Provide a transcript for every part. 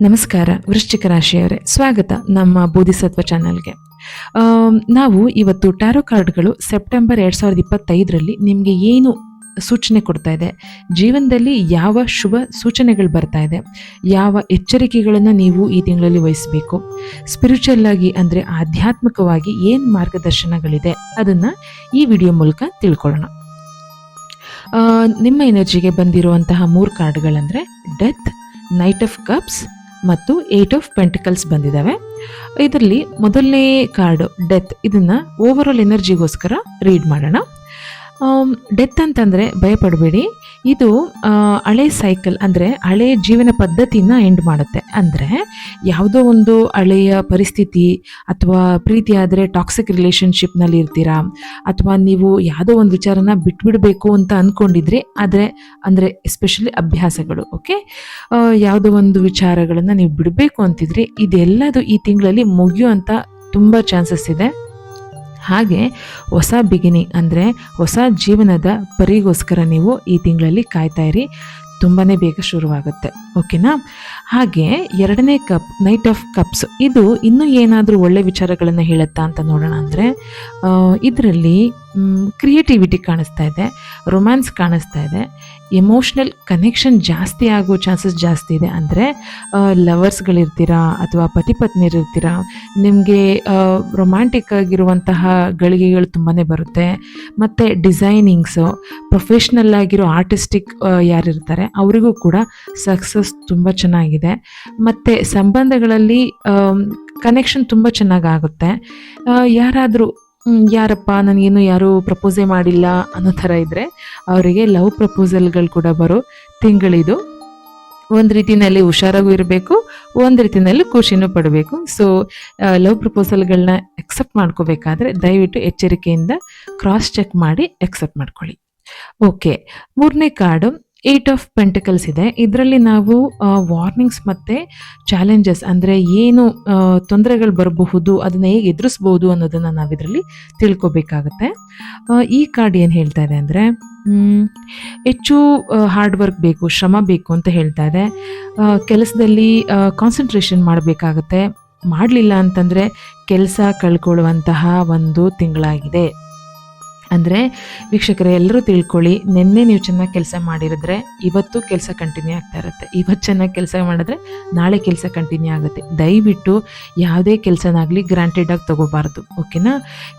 ನಮಸ್ಕಾರ ವೃಶ್ಚಿಕ ರಾಶಿಯವರೇ, ಸ್ವಾಗತ ನಮ್ಮ ಬೋಧಿಸತ್ವ ಚಾನಲ್ಗೆ. ನಾವು ಇವತ್ತು ಟ್ಯಾರೋ ಕಾರ್ಡ್ಗಳು ಸೆಪ್ಟೆಂಬರ್ 2025ರಲ್ಲಿ ನಿಮಗೆ ಏನು ಸೂಚನೆ ಕೊಡ್ತಾ ಇದೆ, ಜೀವನದಲ್ಲಿ ಯಾವ ಶುಭ ಸೂಚನೆಗಳು ಬರ್ತಾ ಇದೆ, ಯಾವ ಎಚ್ಚರಿಕೆಗಳನ್ನು ನೀವು ಈ ತಿಂಗಳಲ್ಲಿ ವಹಿಸಬೇಕು, ಸ್ಪಿರಿಚುವಲ್ ಆಗಿ ಅಂದರೆ ಆಧ್ಯಾತ್ಮಿಕವಾಗಿ ಏನು ಮಾರ್ಗದರ್ಶನಗಳಿದೆ ಅದನ್ನು ಈ ವಿಡಿಯೋ ಮೂಲಕ ತಿಳ್ಕೊಳ್ಳೋಣ. ನಿಮ್ಮ ಎನರ್ಜಿಗೆ ಬಂದಿರುವಂತಹ 3 ಕಾರ್ಡ್ಗಳಂದರೆ ಡೆತ್, ನೈಟ್ ಆಫ್ ಕಪ್ಸ್ ಮತ್ತು 8 ಆಫ್ ಪೆಂಟಿಕಲ್ಸ್ ಬಂದಿದ್ದಾವೆ. ಇದರಲ್ಲಿ ಮೊದಲನೇ ಕಾರ್ಡು ಡೆತ್, ಇದನ್ನು ಓವರ್ ಆಲ್ ಎನರ್ಜಿಗೋಸ್ಕರ ರೀಡ್ ಮಾಡೋಣ. ಡೆತ್ ಅಂತಂದರೆ ಭಯಪಡಬೇಡಿ, ಇದು ಹಳೆ ಸೈಕಲ್ ಅಂದರೆ ಹಳೆ ಜೀವನ ಪದ್ಧತಿನ ಎಂಡ್ ಮಾಡುತ್ತೆ. ಅಂದರೆ ಯಾವುದೋ ಒಂದು ಹಳೆಯ ಪರಿಸ್ಥಿತಿ ಅಥವಾ ಪ್ರೀತಿ ಆದರೆ ಟಾಕ್ಸಿಕ್ ರಿಲೇಷನ್ಶಿಪ್ನಲ್ಲಿ ಇರ್ತೀರಾ, ಅಥವಾ ನೀವು ಯಾವುದೋ ಒಂದು ವಿಚಾರನ ಬಿಟ್ಬಿಡಬೇಕು ಅಂತ ಅಂದ್ಕೊಂಡಿದ್ರಿ, ಅಂದರೆ ಎಸ್ಪೆಷಲಿ ಅಭ್ಯಾಸಗಳು, ಓಕೆ, ಯಾವುದೋ ಒಂದು ವಿಚಾರಗಳನ್ನು ನೀವು ಬಿಡಬೇಕು ಅಂತಿದ್ರಿ, ಇದೆಲ್ಲದು ಈ ತಿಂಗಳಲ್ಲಿ ಮುಗಿಯುವಂಥ ತುಂಬ ಚಾನ್ಸಸ್ ಇದೆ. ಹಾಗೆ ಹೊಸ ಬಿಗಿನಿಂಗ್ ಅಂದರೆ ಹೊಸ ಜೀವನದ ಪರಿಗೋಸ್ಕರ ನೀವು ಈ ತಿಂಗಳಲ್ಲಿ ಕಾಯ್ತಾ ಇರಿ, ತುಂಬಾ ಬೇಗ ಶುರುವಾಗುತ್ತೆ, ಓಕೆನಾ. ಹಾಗೆ 2ನೇ ಕಪ್, ನೈಟ್ ಆಫ್ ಕಪ್ಸ್, ಇದು ಇನ್ನೂ ಏನಾದರೂ ಒಳ್ಳೆ ವಿಚಾರಗಳನ್ನು ಹೇಳುತ್ತಾ ಅಂತ ನೋಡೋಣ. ಅಂದರೆ ಇದರಲ್ಲಿ ಕ್ರಿಯೇಟಿವಿಟಿ ಕಾಣಿಸ್ತಾ ಇದೆ, ರೊಮ್ಯಾನ್ಸ್ ಕಾಣಿಸ್ತಾ ಇದೆ, ಎಮೋಷ್ನಲ್ ಕನೆಕ್ಷನ್ ಜಾಸ್ತಿ ಆಗೋ ಚಾನ್ಸಸ್ ಜಾಸ್ತಿ ಇದೆ. ಅಂದರೆ ಲವರ್ಸ್ಗಳಿರ್ತೀರಾ ಅಥವಾ ಪತಿ ಪತ್ನಿಯರಿರ್ತೀರಾ, ನಿಮಗೆ ರೊಮ್ಯಾಂಟಿಕ್ ಆಗಿರುವಂತಹ ಗಳಿಗೆಗಳು ತುಂಬಾ ಬರುತ್ತೆ. ಮತ್ತು ಡಿಸೈನಿಂಗ್ಸು, ಪ್ರೊಫೆಷ್ನಲ್ ಆಗಿರೋ ಆರ್ಟಿಸ್ಟಿಕ್ ಯಾರಿರ್ತಾರೆ ಅವರಿಗೂ ಕೂಡ ಸಕ್ಸಸ್ ತುಂಬ ಚೆನ್ನಾಗಿದೆ. ಮತ್ತು ಸಂಬಂಧಗಳಲ್ಲಿ ಕನೆಕ್ಷನ್ ತುಂಬ ಚೆನ್ನಾಗಾಗುತ್ತೆ. ಯಾರಾದರೂ ಯಾರಪ್ಪ ನನಗೇನು ಯಾರೂ ಪ್ರಪೋಸೇ ಮಾಡಿಲ್ಲ ಅನ್ನೋ ಥರ ಇದ್ದರೆ ಅವರಿಗೆ ಲವ್ ಪ್ರಪೋಸಲ್ಗಳು ಕೂಡ ಬರೋ ತಿಂಗಳಿದು. ಒಂದು ರೀತಿಯಲ್ಲಿ ಹುಷಾರಾಗೂ ಇರಬೇಕು, ಒಂದು ರೀತಿಯಲ್ಲಿ ಖುಷಿನೂ ಪಡಬೇಕು. ಸೊ ಲವ್ ಪ್ರಪೋಸಲ್ಗಳನ್ನ ಎಕ್ಸೆಪ್ಟ್ ಮಾಡ್ಕೋಬೇಕಾದ್ರೆ ದಯವಿಟ್ಟು ಎಚ್ಚರಿಕೆಯಿಂದ ಕ್ರಾಸ್ ಚೆಕ್ ಮಾಡಿ ಎಕ್ಸೆಪ್ಟ್ ಮಾಡ್ಕೊಳ್ಳಿ. ಓಕೆ, 3ನೇ ಕಾರ್ಡು 8 ಆಫ್ ಪೆಂಟಿಕಲ್ಸ್ ಇದೆ. ಇದರಲ್ಲಿ ನಾವು ವಾರ್ನಿಂಗ್ಸ್ ಮತ್ತು ಚಾಲೆಂಜಸ್ ಅಂದರೆ ಏನು ತೊಂದರೆಗಳು ಬರಬಹುದು, ಅದನ್ನು ಹೇಗೆ ಎದುರಿಸ್ಬೋದು ಅನ್ನೋದನ್ನು ನಾವು ಇದರಲ್ಲಿ ತಿಳ್ಕೊಬೇಕಾಗುತ್ತೆ. ಈ ಕಾರ್ಡ್ ಏನು ಹೇಳ್ತಾ ಇದೆ ಅಂದರೆ ಹೆಚ್ಚು ಹಾರ್ಡ್ ವರ್ಕ್ ಬೇಕು, ಶ್ರಮ ಬೇಕು ಅಂತ ಹೇಳ್ತಾ ಇದೆ. ಕೆಲಸದಲ್ಲಿ ಕಾನ್ಸಂಟ್ರೇಷನ್ ಮಾಡಬೇಕಾಗತ್ತೆ, ಮಾಡಲಿಲ್ಲ ಅಂತಂದರೆ ಕೆಲಸ ಕಳ್ಕೊಳ್ಳುವಂತಹ ಒಂದು ತಿಂಗಳಾಗಿದೆ. ಅಂದರೆ ವೀಕ್ಷಕರೇ, ಎಲ್ಲರೂ ತಿಳ್ಕೊಳ್ಳಿ, ನಿನ್ನೆ ನೀವು ಚೆನ್ನಾಗಿ ಕೆಲಸ ಮಾಡಿರಿದ್ರೆ ಇವತ್ತು ಕೆಲಸ ಕಂಟಿನ್ಯೂ ಆಗ್ತಾ ಇರುತ್ತೆ, ಇವತ್ತು ಚೆನ್ನಾಗಿ ಕೆಲಸ ಮಾಡಿದ್ರೆ ನಾಳೆ ಕೆಲಸ ಕಂಟಿನ್ಯೂ ಆಗುತ್ತೆ. ದಯವಿಟ್ಟು ಯಾವುದೇ ಕೆಲಸನಾಗಲಿ ಗ್ರಾಂಟೆಡಾಗಿ ತೊಗೋಬಾರ್ದು, ಓಕೆನಾ.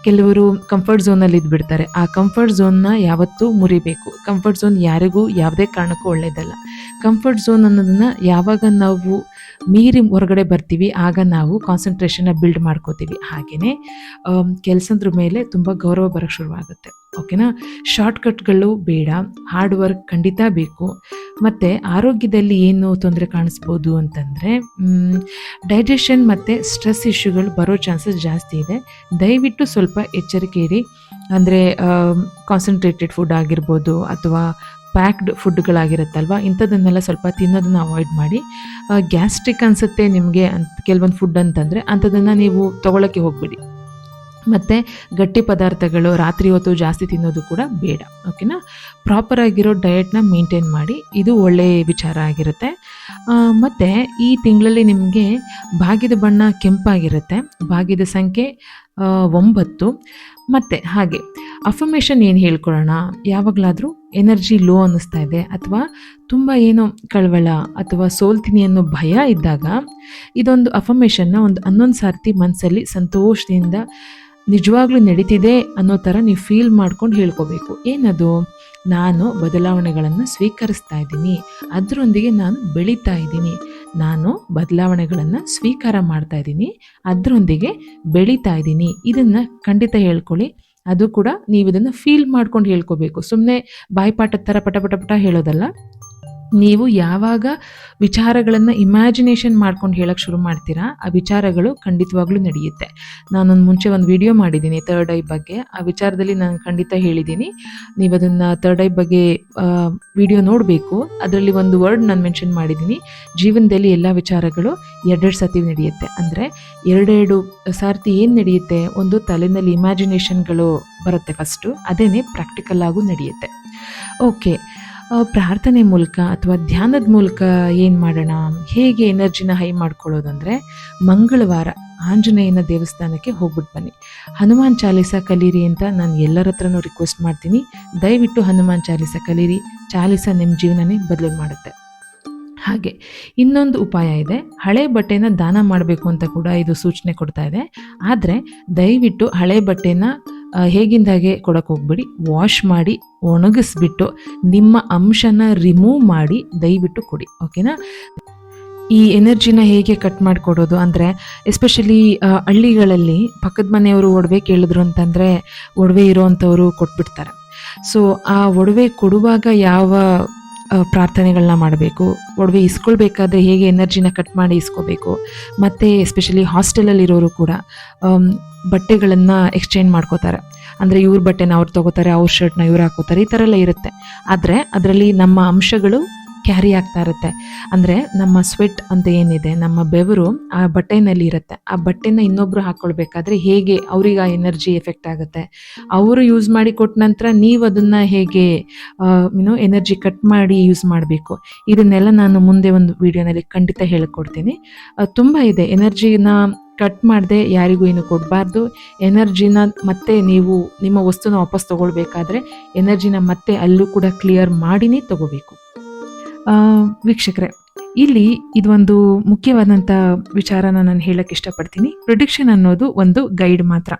ಕೆಲವರು ಕಂಫರ್ಟ್ ಝೋನಲ್ಲಿ ಇದ್ಬಿಡ್ತಾರೆ, ಆ ಕಂಫರ್ಟ್ ಝೋನ್ನ ಯಾವತ್ತೂ ಮುರಿಬೇಕು. ಕಂಫರ್ಟ್ ಝೋನ್ ಯಾರಿಗೂ ಯಾವುದೇ ಕಾರಣಕ್ಕೂ ಒಳ್ಳೆಯದಲ್ಲ. ಕಂಫರ್ಟ್ ಝೋನ್ ಅನ್ನೋದನ್ನು ಯಾವಾಗ ನಾವು ಮೀರಿ ಹೊರಗಡೆ ಬರ್ತೀವಿ ಆಗ ನಾವು ಕಾನ್ಸಂಟ್ರೇಷನ್ನ ಬಿಲ್ಡ್ ಮಾಡ್ಕೋತೀವಿ. ಹಾಗೆಯೇ ಕೆಲಸದ್ರ ಮೇಲೆ ತುಂಬ ಗೌರವ ಬರೋಕ್ಕೆ ಶುರುವಾಗುತ್ತೆ, ಓಕೆನಾ. ಶಾರ್ಟ್ಕಟ್ಗಳು ಬೇಡ, ಹಾರ್ಡ್ ವರ್ಕ್ ಖಂಡಿತ ಬೇಕು. ಮತ್ತು ಆರೋಗ್ಯದಲ್ಲಿ ಏನು ತೊಂದರೆ ಕಾಣಿಸ್ಬೋದು ಅಂತಂದರೆ ಡೈಜೆಷನ್ ಮತ್ತು ಸ್ಟ್ರೆಸ್ ಇಶ್ಯೂಗಳು ಬರೋ ಚಾನ್ಸಸ್ ಜಾಸ್ತಿ ಇದೆ. ದಯವಿಟ್ಟು ಸ್ವಲ್ಪ ಎಚ್ಚರಿಕೆ ಇರಿ. ಅಂದರೆ ಕಾನ್ಸಂಟ್ರೇಟೆಡ್ ಫುಡ್ ಆಗಿರ್ಬೋದು ಅಥವಾ ಪ್ಯಾಕ್ಡ್ ಫುಡ್ಗಳಾಗಿರುತ್ತಲ್ವ, ಇಂಥದ್ದನ್ನೆಲ್ಲ ಸ್ವಲ್ಪ ತಿನ್ನೋದನ್ನು ಅವಾಯ್ಡ್ ಮಾಡಿ. ಗ್ಯಾಸ್ಟ್ರಿಕ್ ಅನಿಸುತ್ತೆ ನಿಮಗೆ ಅಂತ ಕೆಲವೊಂದು ಫುಡ್ ಅಂತಂದರೆ ಅಂಥದ್ದನ್ನು ನೀವು ತೊಗೊಳಕ್ಕೆ ಹೋಗ್ಬಿಡಿ. ಮತ್ತು ಗಟ್ಟಿ ಪದಾರ್ಥಗಳು ರಾತ್ರಿ ಹೊತ್ತು ಜಾಸ್ತಿ ತಿನ್ನೋದು ಕೂಡ ಬೇಡ, ಓಕೆನಾ. ಪ್ರಾಪರಾಗಿರೋ ಡಯಟ್ನ ಮೇಂಟೈನ್ ಮಾಡಿ, ಇದು ಒಳ್ಳೆಯ ವಿಚಾರ ಆಗಿರುತ್ತೆ. ಮತ್ತು ಈ ತಿಂಗಳಲ್ಲಿ ನಿಮಗೆ ಭಾಗ್ಯದ ಬಣ್ಣ ಕೆಂಪಾಗಿರುತ್ತೆ, ಭಾಗ್ಯದ ಸಂಖ್ಯೆ 9. ಮತ್ತು ಹಾಗೆ ಅಫರ್ಮೇಷನ್ ಏನು ಹೇಳ್ಕೊಳ್ಳೋಣ, ಯಾವಾಗಲಾದರೂ ಎನರ್ಜಿ ಲೋ ಅನ್ನಿಸ್ತಾ ಇದೆ ಅಥವಾ ತುಂಬ ಏನೋ ಕಳವಳ ಅಥವಾ ಸೋಲ್ತೀನಿ ಅನ್ನೋ ಭಯ ಇದ್ದಾಗ ಇದೊಂದು ಅಫರ್ಮೇಷನ್ನ ಒಂದು 11 ಸಾರ್ತಿ ಮನಸ್ಸಲ್ಲಿ ಸಂತೋಷದಿಂದ ನಿಜವಾಗ್ಲೂ ನಡೀತಿದೆ ಅನ್ನೋ ಥರ ನೀವು ಫೀಲ್ ಮಾಡ್ಕೊಂಡು ಹೇಳ್ಕೋಬೇಕು. ಏನದು, ನಾನು ಬದಲಾವಣೆಗಳನ್ನು ಸ್ವೀಕರಿಸ್ತಾ ಇದ್ದೀನಿ, ಅದರೊಂದಿಗೆ ನಾನು ಬೆಳೀತಾ ಇದ್ದೀನಿ, ನಾನು ಬದಲಾವಣೆಗಳನ್ನು ಸ್ವೀಕಾರ ಮಾಡ್ತಾ ಇದ್ದೀನಿ, ಅದರೊಂದಿಗೆ ಬೆಳೀತಾ ಇದ್ದೀನಿ. ಇದನ್ನು ಖಂಡಿತ ಹೇಳ್ಕೊಳ್ಳಿ. ಅದು ಕೂಡ ನೀವು ಇದನ್ನು ಫೀಲ್ ಮಾಡ್ಕೊಂಡು ಹೇಳ್ಕೋಬೇಕು, ಸುಮ್ಮನೆ ಬಾಯ್ಪಾಠದ ಥರ ಪಟ ಪಟ ಪಟ ಹೇಳೋದಲ್ಲ. ನೀವು ಯಾವಾಗ ವಿಚಾರಗಳನ್ನು ಇಮ್ಯಾಜಿನೇಷನ್ ಮಾಡ್ಕೊಂಡು ಹೇಳೋಕ್ಕೆ ಶುರು ಮಾಡ್ತೀರಾ, ಆ ವಿಚಾರಗಳು ಖಂಡಿತವಾಗ್ಲೂ ನಡೆಯುತ್ತೆ. ನಾನೊಂದು ಮುಂಚೆ ಒಂದು ವಿಡಿಯೋ ಮಾಡಿದ್ದೀನಿ ಥರ್ಡ್ ಐ ಬಗ್ಗೆ, ಆ ವಿಚಾರದಲ್ಲಿ ನಾನು ಖಂಡಿತ ಹೇಳಿದ್ದೀನಿ. ನೀವು ಅದನ್ನು ಥರ್ಡ್ ಐ ಬಗ್ಗೆ ವಿಡಿಯೋ ನೋಡಬೇಕು. ಅದರಲ್ಲಿ ಒಂದು ವರ್ಡ್ ನಾನು ಮೆನ್ಷನ್ ಮಾಡಿದ್ದೀನಿ, ಜೀವನದಲ್ಲಿ ಎಲ್ಲ ವಿಚಾರಗಳು 2 ಸತಿ ನಡೆಯುತ್ತೆ. ಅಂದರೆ 2 ಸಾರ್ತಿ ಏನು ನಡೆಯುತ್ತೆ, ಒಂದು ತಲೆಯಲ್ಲಿ ಇಮ್ಯಾಜಿನೇಷನ್ಗಳು ಬರುತ್ತೆ ಫಸ್ಟು, ಅದೇನೇ ಪ್ರಾಕ್ಟಿಕಲ್ ಆಗು ನಡೆಯುತ್ತೆ. ಓಕೆ, ಪ್ರಾರ್ಥನೆ ಮೂಲಕ ಅಥವಾ ಧ್ಯಾನದ ಮೂಲಕ ಏನು ಮಾಡೋಣ, ಹೇಗೆ ಎನರ್ಜಿನ ಹೈ ಮಾಡ್ಕೊಳ್ಳೋದಂದರೆ ಮಂಗಳವಾರ ಆಂಜನೇಯನ ದೇವಸ್ಥಾನಕ್ಕೆ ಹೋಗ್ಬಿಟ್ಟು ಬನ್ನಿ. ಹನುಮಾನ್ ಚಾಲೀಸ ಕಲೀರಿ ಅಂತ ನಾನು ಎಲ್ಲರ ಹತ್ರನೂ ರಿಕ್ವೆಸ್ಟ್ ಮಾಡ್ತೀನಿ. ದಯವಿಟ್ಟು ಹನುಮಾನ್ ಚಾಲೀಸ ಕಲೀರಿ. ಚಾಲೀಸ ನಿಮ್ಮ ಜೀವನನೇ ಬದಲು ಮಾಡುತ್ತೆ. ಹಾಗೆ ಇನ್ನೊಂದು ಉಪಾಯ ಇದೆ, ಹಳೆ ಬಟ್ಟೆನ ದಾನ ಮಾಡಬೇಕು ಅಂತ ಕೂಡ ಇದು ಸೂಚನೆ ಕೊಡ್ತಾ ಇದೆ. ಆದರೆ ದಯವಿಟ್ಟು ಹಳೆ ಬಟ್ಟೆನ ಹೇಗಿಂದಾಗೆ ಕೊಡೋಕೆ ಹೋಗ್ಬೇಡಿ. ವಾಶ್ ಮಾಡಿ ಒಣಗಿಸ್ಬಿಟ್ಟು ನಿಮ್ಮ ಅಂಶನ ರಿಮೂವ್ ಮಾಡಿ ದಯವಿಟ್ಟು ಕೊಡಿ, ಓಕೆನಾ. ಈ ಎನರ್ಜಿನ ಹೇಗೆ ಕಟ್ ಮಾಡಿಕೊಡೋದು ಅಂದರೆ, ಎಸ್ಪೆಷಲಿ ಹಳ್ಳಿಗಳಲ್ಲಿ ಪಕ್ಕದ ಮನೆಯವರು ಒಡವೆ ಕೇಳಿದ್ರು ಅಂತಂದರೆ ಒಡವೆ ಇರೋವಂಥವ್ರು ಕೊಟ್ಬಿಡ್ತಾರೆ. ಸೊ ಆ ಒಡವೆ ಕೊಡುವಾಗ ಯಾವ ಪ್ರಾರ್ಥನೆಗಳನ್ನ ಮಾಡಬೇಕು, ಒಡವೆ ಇಸ್ಕೊಳ್ಬೇಕಾದ್ರೆ ಹೇಗೆ ಎನರ್ಜಿನ ಕಟ್ ಮಾಡಿ ಇಸ್ಕೋಬೇಕು, ಮತ್ತು ಎಸ್ಪೆಷಲಿ ಹಾಸ್ಟೆಲಲ್ಲಿರೋರು ಕೂಡ ಬಟ್ಟೆಗಳನ್ನು ಎಕ್ಸ್ಚೇಂಜ್ ಮಾಡ್ಕೋತಾರೆ. ಅಂದರೆ ಇವ್ರ ಬಟ್ಟೆನ ಅವ್ರು ತೊಗೋತಾರೆ, ಅವ್ರ ಶರ್ಟ್ನ ಇವ್ರು ಹಾಕೋತಾರೆ, ಈ ಥರ ಎಲ್ಲ ಇರುತ್ತೆ. ಆದರೆ ಅದರಲ್ಲಿ ನಮ್ಮ ಅಂಶಗಳು ಕ್ಯಾರಿ ಆಗ್ತಾ ಇರುತ್ತೆ. ಅಂದರೆ ನಮ್ಮ ಸ್ವೆಟ್ ಅಂತ ಏನಿದೆ, ನಮ್ಮ ಬೆವರು ಆ ಬಟ್ಟೆನಲ್ಲಿ ಇರುತ್ತೆ. ಆ ಬಟ್ಟೆನ ಇನ್ನೊಬ್ರು ಹಾಕ್ಕೊಳ್ಬೇಕಾದ್ರೆ ಹೇಗೆ ಅವ್ರಿಗೆ ಆ ಎನರ್ಜಿ ಎಫೆಕ್ಟ್ ಆಗುತ್ತೆ, ಅವರು ಯೂಸ್ ಮಾಡಿ ಕೊಟ್ಟ ನಂತರ ನೀವು ಅದನ್ನು ಹೇಗೆ ಎನರ್ಜಿ ಕಟ್ ಮಾಡಿ ಯೂಸ್ ಮಾಡಬೇಕು, ಇದನ್ನೆಲ್ಲ ನಾನು ಮುಂದೆ ಒಂದು ವಿಡಿಯೋನಲ್ಲಿ ಖಂಡಿತ ಹೇಳಿಕೊಡ್ತೀನಿ. ತುಂಬ ಇದೆ. ಎನರ್ಜಿನ ಕಟ್ ಮಾಡದೆ ಯಾರಿಗೂ ಏನು ಕೊಡಬಾರ್ದು. ಎನರ್ಜಿನ ಮತ್ತೆ ನೀವು ನಿಮ್ಮ ವಸ್ತುನ ವಾಪಸ್ ತೊಗೊಳ್ಬೇಕಾದ್ರೆ ಎನರ್ಜಿನ ಮತ್ತೆ ಅಲ್ಲೂ ಕೂಡ ಕ್ಲಿಯರ್ ಮಾಡಿನೇ ತೊಗೋಬೇಕು. ವೀಕ್ಷಕರೇ, ಇಲ್ಲಿ ಇದೊಂದು ಮುಖ್ಯವಾದಂಥ ವಿಚಾರನ ನಾನು ಹೇಳಕ್ಕೆ ಇಷ್ಟಪಡ್ತೀನಿ. ಪ್ರಿಡಿಕ್ಷನ್ ಅನ್ನೋದು ಒಂದು ಗೈಡ್ ಮಾತ್ರ.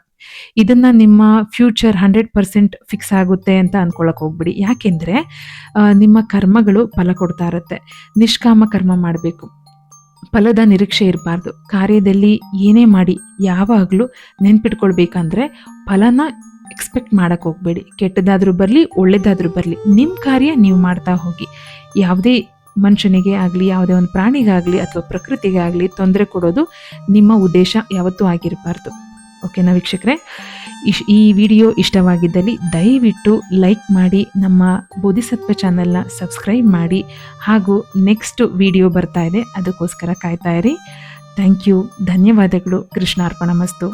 ಇದನ್ನು ನಿಮ್ಮ ಫ್ಯೂಚರ್ 100% ಫಿಕ್ಸ್ ಆಗುತ್ತೆ ಅಂತ ಅಂದ್ಕೊಳ್ಳೋಕೆ ಹೋಗ್ಬಿಡಿ. ಯಾಕೆಂದರೆ ನಿಮ್ಮ ಕರ್ಮಗಳು ಫಲ ಕೊಡ್ತಾ ಇರುತ್ತೆ. ನಿಷ್ಕಾಮ ಕರ್ಮ ಮಾಡಬೇಕು, ಫಲದ ನಿರೀಕ್ಷೆ ಇರಬಾರ್ದು. ಕಾರ್ಯದಲ್ಲಿ ಏನೇ ಮಾಡಿ ಯಾವಾಗಲೂ ನೆನ್ಪಿಟ್ಕೊಳ್ಬೇಕಂದ್ರೆ ಫಲನ ಎಕ್ಸ್ಪೆಕ್ಟ್ ಮಾಡೋಕ್ಕೆ ಹೋಗಬೇಡಿ. ಕೆಟ್ಟದಾದರೂ ಬರಲಿ, ಒಳ್ಳೆಯದಾದರೂ ಬರಲಿ, ನಿಮ್ಮ ಕಾರ್ಯ ನೀವು ಮಾಡ್ತಾ ಹೋಗಿ. ಯಾವುದೇ ಮನುಷ್ಯನಿಗೆ ಆಗಲಿ, ಯಾವುದೇ ಒಂದು ಪ್ರಾಣಿಗಾಗಲಿ ಅಥವಾ ಪ್ರಕೃತಿಗಾಗಲಿ ತೊಂದರೆ ಕೊಡೋದು ನಿಮ್ಮ ಉದ್ದೇಶ ಯಾವತ್ತೂ ಆಗಿರಬಾರ್ದು. ಓಕೆನಾ ವೀಕ್ಷಕರೇ, ಈ ವಿಡಿಯೋ ಇಷ್ಟವಾಗಿದ್ದಲ್ಲಿ ದಯವಿಟ್ಟು ಲೈಕ್ ಮಾಡಿ, ನಮ್ಮ ಬೋಧಿಸತ್ವ ಚಾನಲ್ನ ಸಬ್ಸ್ಕ್ರೈಬ್ ಮಾಡಿ, ಹಾಗೂ ನೆಕ್ಸ್ಟ್ ವಿಡಿಯೋ ಬರ್ತಾ ಇದೆ, ಅದಕ್ಕೋಸ್ಕರ ಕಾಯ್ತಾ ಇರಿ. ಥ್ಯಾಂಕ್ ಯು, ಧನ್ಯವಾದಗಳು. ಕೃಷ್ಣಾರ್ಪಣಮಸ್ತು.